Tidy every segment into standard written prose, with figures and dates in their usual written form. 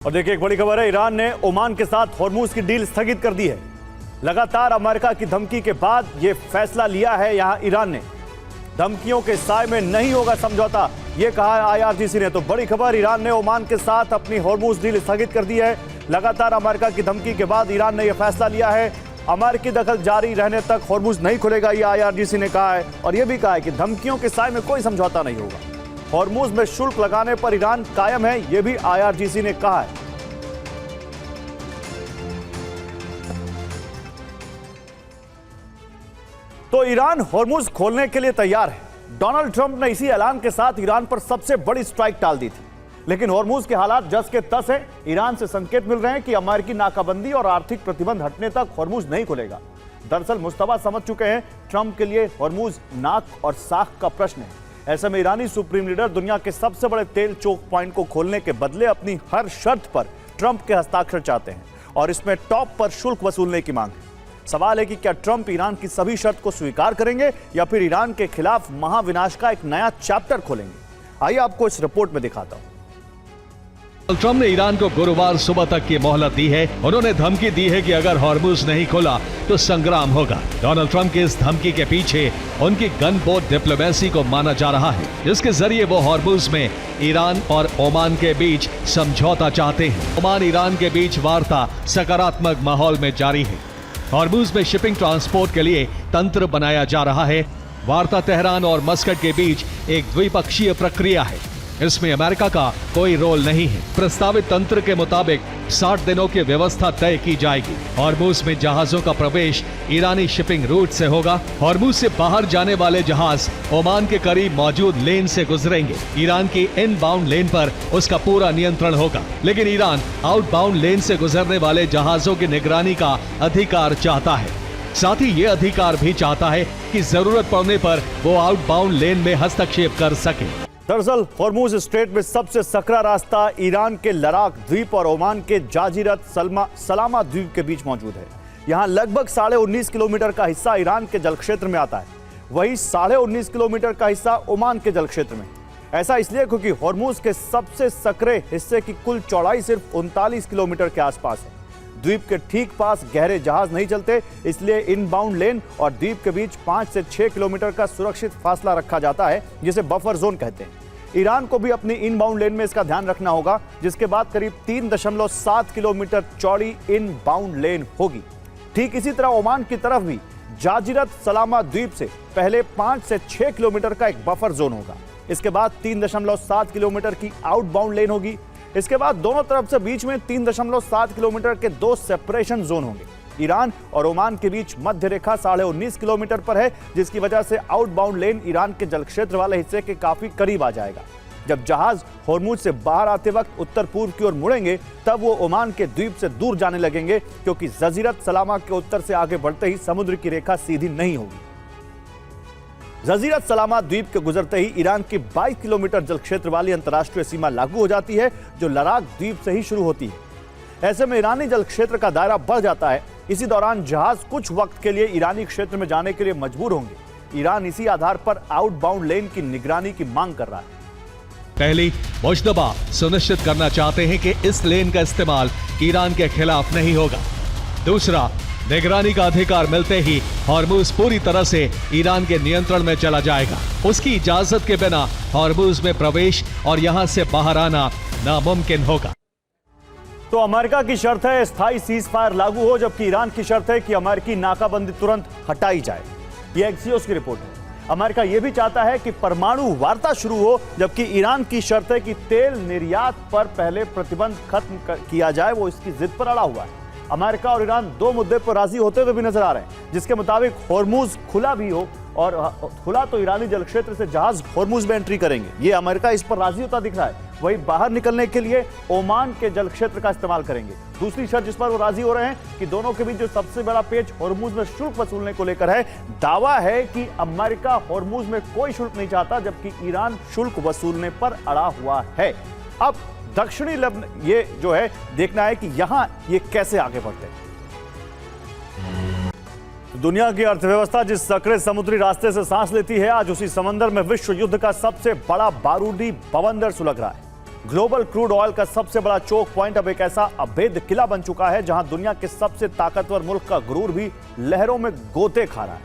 और देखिए एक बड़ी खबर है, ईरान ने ओमान के साथ हॉर्मूज की डील स्थगित कर दी है। लगातार अमेरिका की धमकी के बाद यह फैसला लिया है यहां ईरान ने। धमकियों के साए में नहीं होगा समझौता, यह कहा है आईआरजीसी ने। तो बड़ी खबर, ईरान ने ओमान के साथ अपनी हॉर्मूज डील स्थगित कर दी है। लगातार अमेरिका की धमकी के बाद ईरान ने यह फैसला लिया है। अमेरिकी दखल जारी रहने तक हॉर्मूज नहीं खुलेगा, यह आईआरजीसी ने कहा है। और यह भी कहा है कि धमकियों के साए में कोई समझौता नहीं होगा। हॉर्मूज में शुल्क लगाने पर ईरान कायम है, यह भी आईआरजीसी ने कहा है। तो ईरान हॉर्मूज खोलने के लिए तैयार है। डोनाल्ड ट्रंप ने इसी ऐलान के साथ ईरान पर सबसे बड़ी स्ट्राइक टाल दी थी। लेकिन हॉर्मूज के हालात जस के तस है। ईरान से संकेत मिल रहे हैं कि अमेरिकी नाकाबंदी और आर्थिक प्रतिबंध हटने तक हॉर्मूज नहीं खुलेगा। दरअसल मुस्तफा समझ चुके हैं, ट्रंप के लिए हॉर्मूज नाक और साख का प्रश्न है। ऐसे में ईरानी सुप्रीम लीडर दुनिया के सबसे बड़े तेल चोक पॉइंट को खोलने के बदले अपनी हर शर्त पर ट्रंप के हस्ताक्षर चाहते हैं और इसमें टॉप पर शुल्क वसूलने की मांग है। सवाल है कि क्या ट्रंप ईरान की सभी शर्त को स्वीकार करेंगे या फिर ईरान के खिलाफ महाविनाश का एक नया चैप्टर खोलेंगे। आइए आपको इस रिपोर्ट में दिखाता हूं। ट्रंप ने ईरान को गुरुवार सुबह तक की मोहलत दी है। उन्होंने धमकी दी है कि अगर हॉर्मूज नहीं खोला तो संग्राम होगा। डोनाल्ड ट्रंप की इस धमकी के पीछे उनकी गन बोट डिप्लोमेसी को माना जा रहा है, जिसके जरिए वो हॉर्मूज में ईरान और ओमान के बीच समझौता चाहते हैं। ओमान ईरान के बीच वार्ता सकारात्मक माहौल में जारी है। हॉर्मूज में शिपिंग ट्रांसपोर्ट के लिए तंत्र बनाया जा रहा है। वार्ता तेहरान और मस्कट के बीच एक द्विपक्षीय प्रक्रिया है, इसमें अमेरिका का कोई रोल नहीं है। प्रस्तावित तंत्र के मुताबिक 60 दिनों की व्यवस्था तय की जाएगी। हॉर्मूज में जहाजों का प्रवेश ईरानी शिपिंग रूट से होगा। हॉर्मूज से बाहर जाने वाले जहाज ओमान के करीब मौजूद लेन से गुजरेंगे। ईरान की इनबाउंड लेन पर उसका पूरा नियंत्रण होगा, लेकिन ईरान आउटबाउंड लेन से गुजरने वाले जहाजों की निगरानी का अधिकार चाहता है। साथ ही ये अधिकार भी चाहता है कि जरूरत पड़ने पर वो आउटबाउंड लेन में हस्तक्षेप कर सके। दरअसल हॉर्मूज स्ट्रेट में सबसे सकरा रास्ता ईरान के लराक द्वीप और ओमान के जाजिरत सलामा द्वीप के बीच मौजूद है। यहां लगभग 19.5 किलोमीटर का हिस्सा ईरान के जल क्षेत्र में आता है, वहीं 19.5 किलोमीटर का हिस्सा ओमान के जल क्षेत्र में। ऐसा इसलिए क्योंकि हॉर्मूज के सबसे सकरे हिस्से की कुल चौड़ाई सिर्फ 39 किलोमीटर के आसपास है। द्वीप के ठीक पास गहरे जहाज नहीं चलते, इसलिए इनबाउंड लेन और द्वीप के बीच 5 से 6 किलोमीटर का सुरक्षित फासला रखा जाता है, जिसे बफर जोन कहते हैं। ईरान को भी अपनी इनबाउंड लेन में इसका ध्यान रखना होगा, जिसके बाद करीब 3.7 किलोमीटर चौड़ी इनबाउंड लेन होगी। ठीक इसी तरह ओमान की तरफ भी जाजिरत सलामा द्वीप से पहले 5 से 6 किलोमीटर का एक बफर जोन होगा। इसके बाद 3.7 किलोमीटर की आउटबाउंड लेन होगी। इसके बाद दोनों तरफ से बीच में 3.7 किलोमीटर के 2 सेपरेशन जोन होंगे। ईरान और ओमान के बीच मध्य रेखा 19.5 किलोमीटर पर है, जिसकी वजह से आउटबाउंड लेन ईरान के जल क्षेत्र वाले हिस्से के काफी करीब आ जाएगा। जब जहाज हॉर्मूज से बाहर आते वक्त उत्तर पूर्व की ओर मुड़ेंगे, तब वो ओमान के द्वीप से दूर जाने लगेंगे, क्योंकि जजीरत सलामा के उत्तर से आगे बढ़ते ही समुद्र की रेखा सीधी नहीं होगी। जजीरत सलामा द्वीप के गुजरते ही ईरान की 22 किलोमीटर जल क्षेत्र वाली अंतर्राष्ट्रीय सीमा लागू हो जाती है, जो लराक द्वीप से ही शुरू होती है। ऐसे में ईरानी जल क्षेत्र का दायरा बढ़ जाता है। इसी दौरान जहाज कुछ वक्त के लिए ईरानी क्षेत्र में जाने के लिए मजबूर होंगे। ईरान इसी आधार पर आउटबाउंड लेन की निगरानी की मांग कर रहा है। पहली, मुश्तबा सुनिश्चित करना चाहते हैं कि इस लेन का इस्तेमाल ईरान के खिलाफ नहीं होगा। दूसरा, निगरानी का अधिकार मिलते ही हॉर्मूज पूरी तरह से ईरान के नियंत्रण में चला जाएगा। उसकी इजाजत के बिना हॉर्मूज में प्रवेश और यहां से बाहर आना नामुमकिन होगा। तो अमेरिका की शर्त है स्थायी सीज फायर लागू हो, जबकि ईरान की शर्त है कि अमेरिकी नाकाबंदी तुरंत हटाई जाए। यह एक्सियोस की रिपोर्ट है। अमेरिका यह भी चाहता है कि परमाणु वार्ता शुरू हो, जबकि ईरान की शर्त है कि तेल निर्यात पर पहले प्रतिबंध खत्म किया जाए। वो इसकी जिद पर अड़ा हुआ है। अमेरिका और ईरान 2 मुद्दे पर राजी होते हुए भी नजर आ रहे हैं, जिसके मुताबिक हॉर्मूज खुला भी हो, और खुला तो ईरानी जल क्षेत्र से जहाज हॉर्मूज में एंट्री करेंगे। ये अमेरिका इस पर राजी होता दिख रहा है। वहीं बाहर निकलने के लिए ओमान के जल क्षेत्र का इस्तेमाल करेंगे। दूसरी शर्त जिस पर वो राजी हो रहे हैं कि दोनों के बीच जो सबसे बड़ा पेच हॉर्मूज में शुल्क वसूलने को लेकर है। दावा है कि अमेरिका हॉर्मूज में कोई शुल्क नहीं चाहता, जबकि ईरान शुल्क वसूलने पर अड़ा हुआ है। अब दक्षिणी लेबनान ये जो है देखना है कि यहां ये कैसे आगे बढ़ते हैं। दुनिया की अर्थव्यवस्था जिस सकरे समुद्री रास्ते से सांस लेती है, आज उसी समंदर में विश्व युद्ध का सबसे बड़ा बारूदी बवंडर सुलग रहा है। ग्लोबल क्रूड ऑयल का सबसे बड़ा चोक पॉइंट अब एक ऐसा अभेद किला बन चुका है जहां दुनिया के सबसे ताकतवर मुल्क का गुरूर भी लहरों में गोते खा रहा है।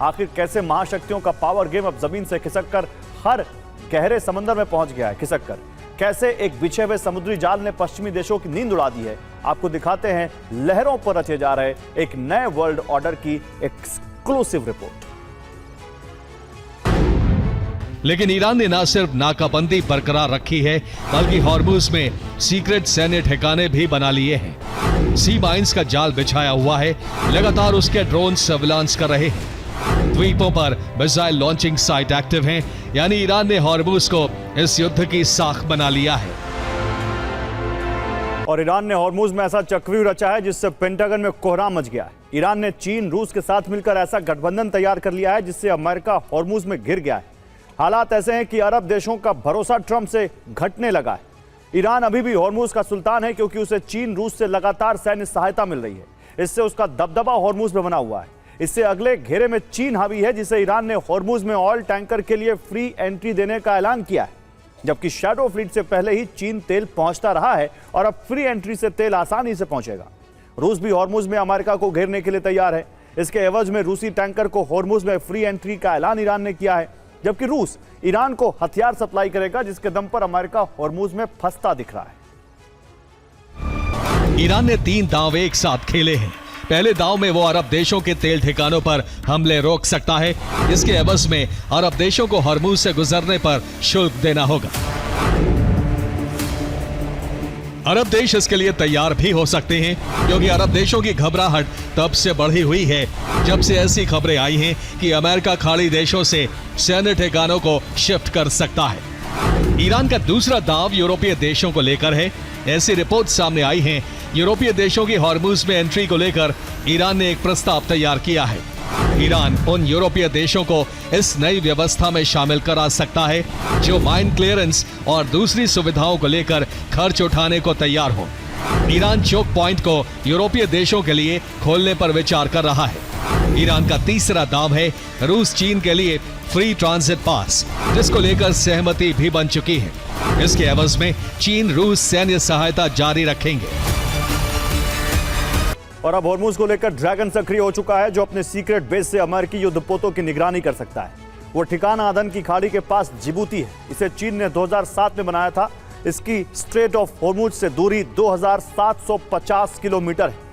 आखिर कैसे महाशक्तियों का पावर गेम अब जमीन से खिसक कर हर गहरे समंदर में पहुंच गया है। खिसक कर कैसे एक बिछे हुए समुद्री जाल ने पश्चिमी देशों की नींद उड़ा दी है, आपको दिखाते हैं लहरों पर रचे जा रहे एक नए वर्ल्ड ऑर्डर की एक्सक्लूसिव रिपोर्ट। लेकिन ईरान ने न सिर्फ नाकाबंदी बरकरार रखी है बल्कि हॉर्मुज में सीक्रेट सैन्य ठिकाने भी बना लिए हैं। सी माइंस का जाल बिछाया हुआ है, लगातार उसके ड्रोन सर्विलांस कर रहे हैं। द्वीपों पर मिसाइल लॉन्चिंग साइट एक्टिव हैं, यानी ईरान ने हॉर्मुज को इस युद्ध की साख बना लिया है। और ईरान ने हॉर्मुज में ऐसा चक्रव्यूह रचा है जिससे पेंटागन में कोहराम मच गया है। ईरान ने चीन रूस के साथ मिलकर ऐसा गठबंधन तैयार कर लिया है जिससे अमेरिका हॉर्मुज में घिर गया है। हालात ऐसे हैं कि अरब देशों का भरोसा ट्रंप से घटने लगा है। ईरान अभी भी हॉर्मुज का सुल्तान है क्योंकि उसे चीन रूस से लगातार सैन्य सहायता मिल रही है। इससे उसका दबदबा हॉर्मुज में बना हुआ है। इससे अगले घेरे में चीन हावी है, जिसे ईरान ने हॉर्मुज में ऑयल टैंकर के लिए फ्री एंट्री देने का ऐलान किया है। जबकि शैडो फ्लीट से पहले ही चीन तेल पहुंचता रहा है और अब फ्री एंट्री से तेल आसानी से पहुंचेगा। रूस भी हॉर्मुज में अमेरिका को घेरने के लिए तैयार है। इसके एवज में रूसी टैंकर को हॉर्मुज में फ्री एंट्री का ऐलान ईरान ने किया है, जबकि रूस ईरान को हथियार सप्लाई करेगा, जिसके दम पर अमेरिका हॉर्मुज में फंसता दिख रहा है। ईरान ने 3 दांव एक साथ खेले हैं। पहले दांव में वो अरब देशों के तेल ठिकानों पर हमले रोक सकता है। इसके एवज में अरब देशों को हॉर्मुज से गुजरने पर शुल्क देना होगा। अरब देश इसके लिए तैयार भी हो सकते हैं क्योंकि अरब देशों की घबराहट तब से बढ़ी हुई है जब से ऐसी खबरें आई हैं कि अमेरिका खाड़ी देशों से सैन्य ठिकानों को शिफ्ट कर सकता है। ईरान का दूसरा दांव यूरोपीय देशों को लेकर है। ऐसी रिपोर्ट सामने आई हैं, यूरोपीय देशों की हॉर्मुज में एंट्री को लेकर ईरान ने एक प्रस्ताव तैयार किया है। ईरान उन यूरोपीय देशों को इस नई व्यवस्था में शामिल करा सकता है जो माइन क्लियरेंस और दूसरी सुविधाओं को लेकर खर्च उठाने को तैयार हो। ईरान चोक पॉइंट को यूरोपीय देशों के लिए खोलने पर विचार कर रहा है। ईरान का तीसरा दांव है रूस चीन के लिए फ्री ट्रांजिट पास, जिसको लेकर सहमति भी बन चुकी है। इसके एवज में चीन रूस सैन्य सहायता जारी रखेंगे। और अब हॉर्मुज को लेकर ड्रैगन सक्रिय हो चुका है, जो अपने सीक्रेट बेस से अमेरिकी युद्धपोतों की निगरानी कर सकता है। वो ठिकाना अदन की खाड़ी के पास जिबूती है। इसे चीन ने 2007 में बनाया था। इसकी स्ट्रेट ऑफ हॉर्मुज से दूरी 2750 किलोमीटर है।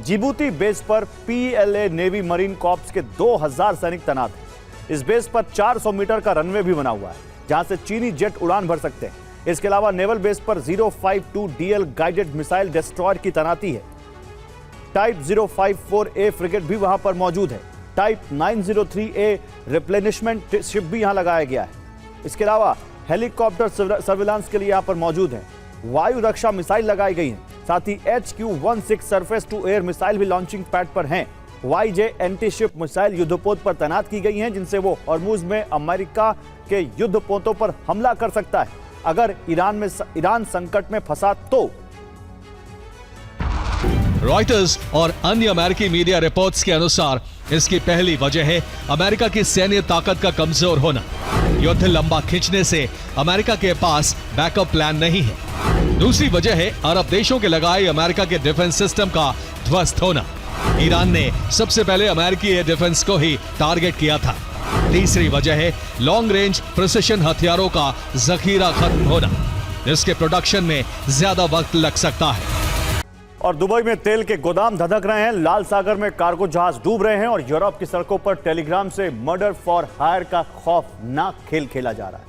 जिबूती बेस पर PLA नेवी मरीन कॉर्प्स के 2000 सैनिक तैनात हैं। इस बेस पर 400 मीटर का रनवे भी बना हुआ है, जहां से चीनी जेट उड़ान भर सकते हैं। इसके अलावा नेवल बेस पर 052 DL गाइडेड मिसाइल डिस्ट्रॉयर की तैनाती है। टाइप 054A फ्रिगेट भी वहां पर मौजूद है। टाइप 903A रिप्लेनिशमेंट शिप भी यहां लगाया गया है। इसके अलावा हेलीकॉप्टर सर्विलांस के लिए यहां पर मौजूद है। वायु रक्षा मिसाइल लगाई गई हैं। साथ ही HQ-16 surface to air missile भी लॉन्चिंग पैड पर हैं। YJ एंटी शिप मिसाइल युद्धपोत पर तैनात की गई हैं, जिनसे वो हॉर्मुज में अमेरिका के युद्धपोतों पर हमला कर सकता है अगर ईरान संकट में फंसा तो। रॉयटर्स और अन्य अमेरिकी मीडिया रिपोर्ट्स के अनुसार इसकी पहली वजह है अमेरिका की सैन्य ताकत का कमजोर होना। युद्ध लंबा खींचने से अमेरिका के पास बैकअप प्लान नहीं है। दूसरी वजह है अरब देशों के लगाए अमेरिका के डिफेंस सिस्टम का ध्वस्त होना। ईरान ने सबसे पहले अमेरिकी एयर डिफेंस को ही टारगेट किया था। तीसरी वजह है लॉन्ग रेंज प्रिसिशन हथियारों का जखीरा खत्म होना, जिसके प्रोडक्शन में ज्यादा वक्त लग सकता है। और दुबई में तेल के गोदाम धधक रहे हैं, लाल सागर में कार्गो जहाज डूब रहे हैं और यूरोप की सड़कों पर टेलीग्राम से मर्डर फॉर हायर का खौफनाक खेल खेला जा रहा है।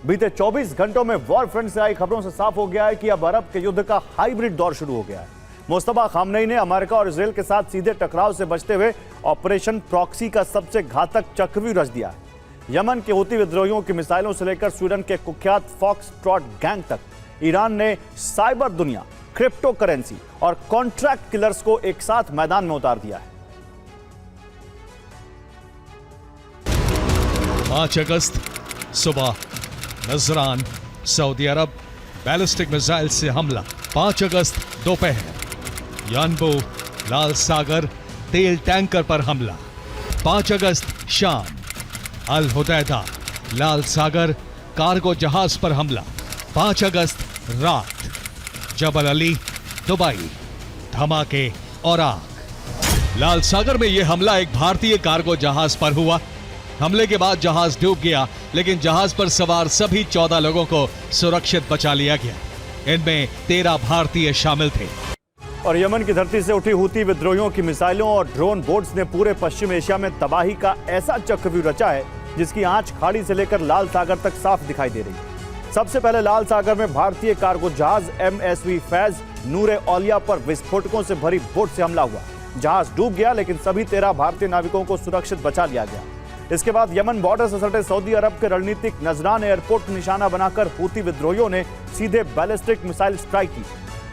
बीते 24 घंटों में वॉर फ्रंट से आई खबरों से साफ हो गया है कि अब अरब के युद्ध का हाइब्रिड दौर शुरू हो गया है। मुस्तफा खामनेई ने अमेरिका और इजरायल के साथ सीधे टकराव से बचते हुए ऑपरेशन प्रॉक्सी का सबसे घातक चक्रव्यूह रच दिया है। यमन के हूती विद्रोहियों की मिसाइलों से लेकर स्वीडन के कुख्यात फॉक्स ट्रॉट गैंग तक ईरान ने साइबर दुनिया, क्रिप्टो करेंसी और कॉन्ट्रैक्ट किलर्स को एक साथ मैदान में उतार दिया है। 5 अगस्त सुबह नजरान सऊदी अरब बैलिस्टिक मिसाइल से हमला। 5 अगस्त दोपहर यानबो लाल सागर तेल टैंकर पर हमला। 5 अगस्त शाम अल हुदैदा लाल सागर कार्गो जहाज पर हमला। 5 अगस्त रात, जबल अली, दुबई, धमाके और आग। लाल सागर में यह हमला एक भारतीय कार्गो जहाज पर हुआ। हमले के बाद जहाज डूब गया, लेकिन जहाज पर सवार सभी 14 लोगों को सुरक्षित बचा लिया गया। इनमें 13 भारतीय शामिल थे। और यमन की धरती से उठी हूती विद्रोहियों की मिसाइलों और ड्रोन बोट्स ने पूरे पश्चिम एशिया में तबाही का ऐसा चक्रव्यूह रचा है जिसकी आंच खाड़ी से लेकर लाल सागर तक साफ दिखाई दे रही है। सबसे पहले लाल सागर में भारतीय कार्गो जहाज MSV फैज नूर औलिया पर विस्फोटकों से भरी बोट से हमला हुआ। जहाज डूब गया, लेकिन सभी 13 भारतीय नाविकों को सुरक्षित बचा लिया गया। इसके बाद यमन बॉर्डर से सटे सऊदी अरब के रणनीतिक नजरान एयरपोर्ट को निशाना बनाकर हूती विद्रोहियों ने सीधे बैलिस्टिक मिसाइल स्ट्राइक की।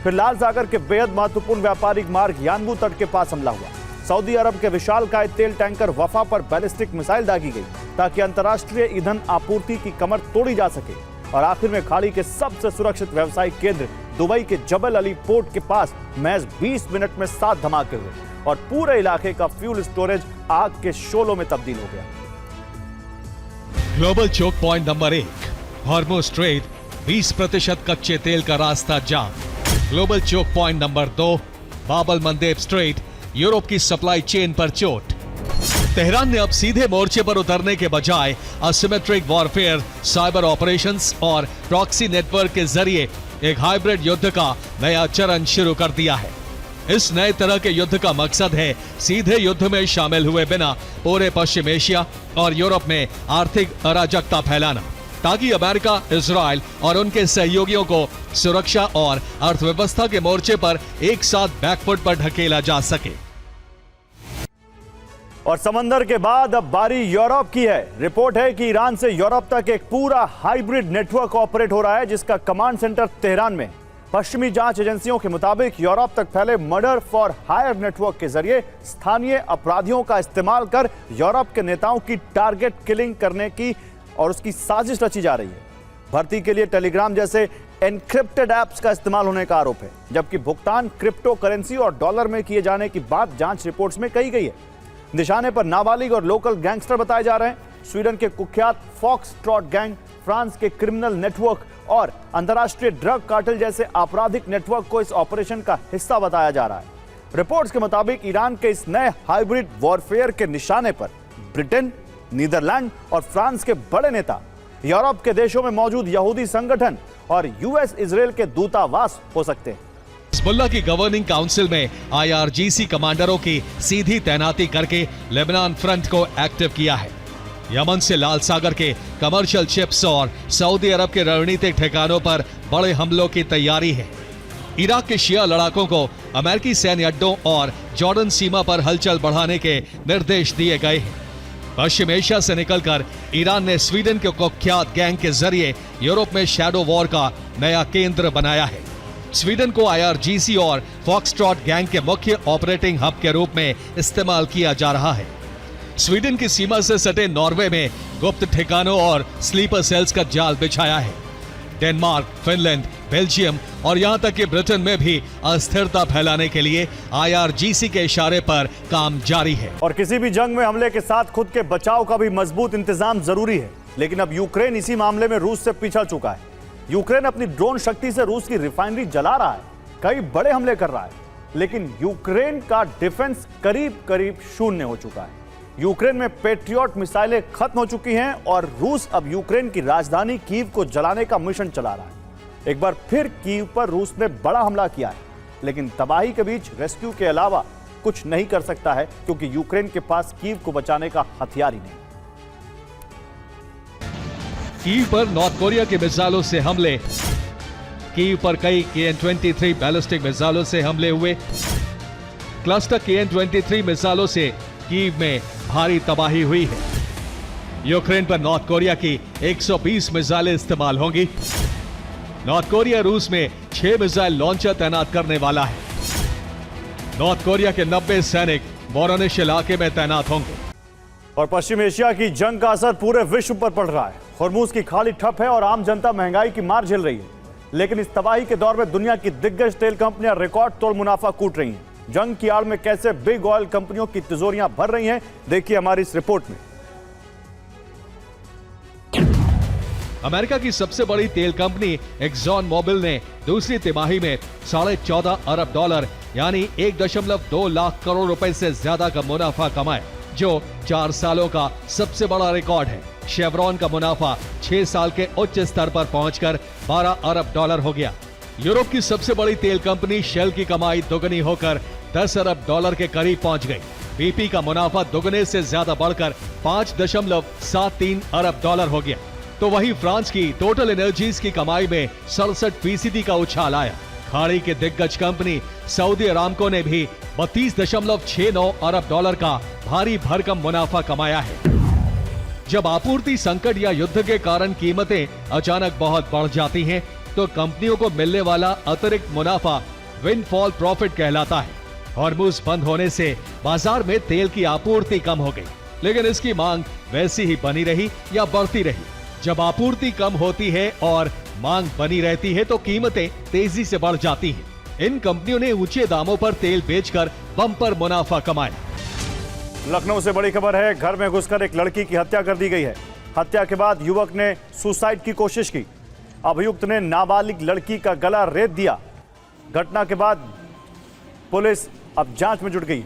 फिर लाल सागर के बेहद महत्वपूर्ण व्यापारिक मार्ग यानबू तट के पास हमला हुआ। सऊदी अरब के विशालकाय तेल टैंकर वफा पर बैलिस्टिक मिसाइल दागी गई ताकि अंतर्राष्ट्रीय ईंधन आपूर्ति की कमर तोड़ी जा सके। और आखिर में खाड़ी के सबसे सुरक्षित व्यावसायिक केंद्र दुबई के जबल अली पोर्ट के पास महज 20 मिनट में 7 धमाके हुए और पूरे इलाके का फ्यूल स्टोरेज आग के शोलों में तब्दील हो गया। Global choke point number 1, Hormuz strait, 20% कच्चे तेल का रास्ता जाम। Global choke point number 2, Bab el Mandeb strait, Europe की सप्लाई चेन पर चोट। तेहरान ने अब सीधे मोर्चे पर उतरने के बजाय असिमेट्रिक वॉरफेयर, साइबर ऑपरेशंस और प्रॉक्सी नेटवर्क के जरिए एक हाइब्रिड युद्ध का नया चरण शुरू कर दिया है। इस नए तरह के युद्ध का मकसद है सीधे युद्ध में शामिल हुए बिना पूरे पश्चिम एशिया और यूरोप में आर्थिक अराजकता फैलाना, ताकि अमेरिका, इजराइल और उनके सहयोगियों को सुरक्षा और अर्थव्यवस्था के मोर्चे पर एक साथ बैकफुट पर ढकेला जा सके। और समंदर के बाद अब बारी यूरोप की है। रिपोर्ट है कि ईरान से यूरोप तक एक पूरा हाइब्रिड नेटवर्क ऑपरेट हो रहा है, जिसका कमांड सेंटर तेहरान में। पश्चिमी जांच एजेंसियों के मुताबिक यूरोप तक फैले मर्डर फॉर हायर नेटवर्क के जरिए स्थानीय अपराधियों का इस्तेमाल कर यूरोप के नेताओं की टारगेट किलिंग करने की और उसकी साजिश रची जा रही है। भर्ती के लिए टेलीग्राम जैसे एनक्रिप्टेड ऐप्स का इस्तेमाल होने का आरोप है, जबकि भुगतान क्रिप्टो करेंसी और डॉलर में किए जाने की बात जांच रिपोर्ट्स में कही गई है। निशाने पर नाबालिग और लोकल गैंगस्टर बताए जा रहे हैं। स्वीडन के कुख्यात फॉक्सट्रॉट गैंग, फ्रांस के क्रिमिनल नेटवर्क और अंतर्राष्ट्रीय ड्रग कार्टेल जैसे आपराधिक नेटवर्क को इस ऑपरेशन का हिस्सा बताया जा रहा है। रिपोर्ट्स के मुताबिक ईरान के इस नए हाइब्रिड वॉरफेयर के निशाने पर ब्रिटेन, नीदरलैंड और फ्रांस के बड़े नेता, यूरोप के देशों में मौजूद यहूदी संगठन और यूएस इजराइल के दूतावास हो सकते हैं। हिजबुल्लाह की गवर्निंग काउंसिल में IRGC कमांडरों की सीधी तैनाती करके लेबनान फ्रंट को एक्टिव किया है। यमन से लाल सागर के कमर्शियल शिप्स और सऊदी अरब के रणनीतिक ठिकानों पर बड़े हमलों की तैयारी है। इराक के शिया लड़ाकों को अमेरिकी सैन्य अड्डों और जॉर्डन सीमा पर हलचल बढ़ाने के निर्देश दिए गए हैं। पश्चिम एशिया से निकलकर ईरान ने स्वीडन के कुख्यात गैंग के जरिए यूरोप में शैडो वॉर का नया केंद्र बनाया है। स्वीडन को IRGC और फॉक्सट्रॉट गैंग के मुख्य ऑपरेटिंग हब के रूप में इस्तेमाल किया जा रहा है। स्वीडन की सीमा से सटे नॉर्वे में गुप्त ठिकानों और स्लीपर सेल्स का जाल बिछाया है। डेनमार्क, फिनलैंड, बेल्जियम और यहां तक कि ब्रिटेन में भी अस्थिरता फैलाने के लिए IRGC के इशारे पर काम जारी है। और किसी भी जंग में हमले के साथ खुद के बचाव का भी मजबूत इंतजाम जरूरी है। लेकिन अब यूक्रेन इसी मामले में रूस से पिछड़ चुका है। यूक्रेन अपनी ड्रोन शक्ति से रूस की रिफाइनरी जला रहा है, कई बड़े हमले कर रहा है, लेकिन यूक्रेन का डिफेंस करीब करीब शून्य हो चुका है। यूक्रेन में पेट्रियट मिसाइलें खत्म हो चुकी हैं और रूस अब यूक्रेन की राजधानी कीव को जलाने का मिशन चला रहा है। एक बार फिर कीव पर रूस ने बड़ा हमला किया है, लेकिन तबाही के बीच रेस्क्यू के अलावा कुछ नहीं कर सकता है, क्योंकि यूक्रेन के पास कीव को बचाने का हथियार ही नहीं। कीव पर नॉर्थ कोरिया के मिसाइलों से हमले। कीव पर कई KN-23 बैलिस्टिक मिसाइलों से हमले हुए। क्लस्टर KN-23 मिसाइलों से कीव में भारी तबाही हुई है। यूक्रेन पर नॉर्थ कोरिया की 120 मिसाइलें इस्तेमाल होंगी। नॉर्थ कोरिया रूस में 6 मिसाइल लॉन्चर तैनात करने वाला है। नॉर्थ कोरिया के 90 सैनिक वोरोनिश इलाके में तैनात होंगे। और पश्चिम एशिया की जंग का असर पूरे विश्व पर पड़ रहा है। हॉर्मुज की खाड़ी ठप है और आम जनता महंगाई की मार झेल रही है। लेकिन इस तबाही के दौर में दुनिया की दिग्गज तेल कंपनियां रिकॉर्ड तोड़ मुनाफा कूट रही हैं। जंग की आड़ में कैसे बिग ऑयल कंपनियों की तिजोरियां भर रही हैं, देखिए हमारी इस रिपोर्ट में। अमेरिका की सबसे बड़ी तेल कंपनी एक्सॉन मोबिल ने दूसरी तिमाही में $14.5 अरब यानी 1.2 लाख करोड़ रुपए से ज्यादा का मुनाफा कमाया, जो 4 सालों का सबसे बड़ा रिकॉर्ड है। शेवरॉन का मुनाफा 6 साल के उच्च स्तर पर पहुंचकर $12 अरब हो गया। यूरोप की सबसे बड़ी तेल कंपनी शेल की कमाई दोगुनी होकर $10 अरब के करीब पहुंच गई। BP का मुनाफा दोगुने से ज्यादा बढ़कर $5.73 अरब हो गया। तो वहीं फ्रांस की टोटल एनर्जीज की कमाई में 67% का उछाल आया। खाड़ी के दिग्गज कंपनी सऊदी अरामको ने भी $32.69 अरब का भारी भरकम मुनाफा कमाया है। जब आपूर्ति संकट या युद्ध के कारण कीमतें अचानक बहुत बढ़ जाती हैं, तो कंपनियों को मिलने वाला अतिरिक्त मुनाफा विंडफॉल प्रॉफिट कहलाता है। हॉर्मुज़ बंद होने से बाजार में तेल की आपूर्ति कम हो गई, लेकिन इसकी मांग वैसी ही बनी रही या बढ़ती रही। जब आपूर्ति कम होती है और मांग बनी रहती है, तो कीमतें तेजी से बढ़ जाती हैं। इन कंपनियों ने ऊंचे दामों पर तेल बेचकर बम्पर मुनाफा कमाया। लखनऊ से बड़ी खबर है, घर में घुसकर एक लड़की की हत्या कर दी गई है। हत्या के बाद युवक ने सुसाइड की कोशिश की। अभियुक्त ने नाबालिग लड़की का गला रेत दिया। घटना के बाद पुलिस अब जांच में जुट गई।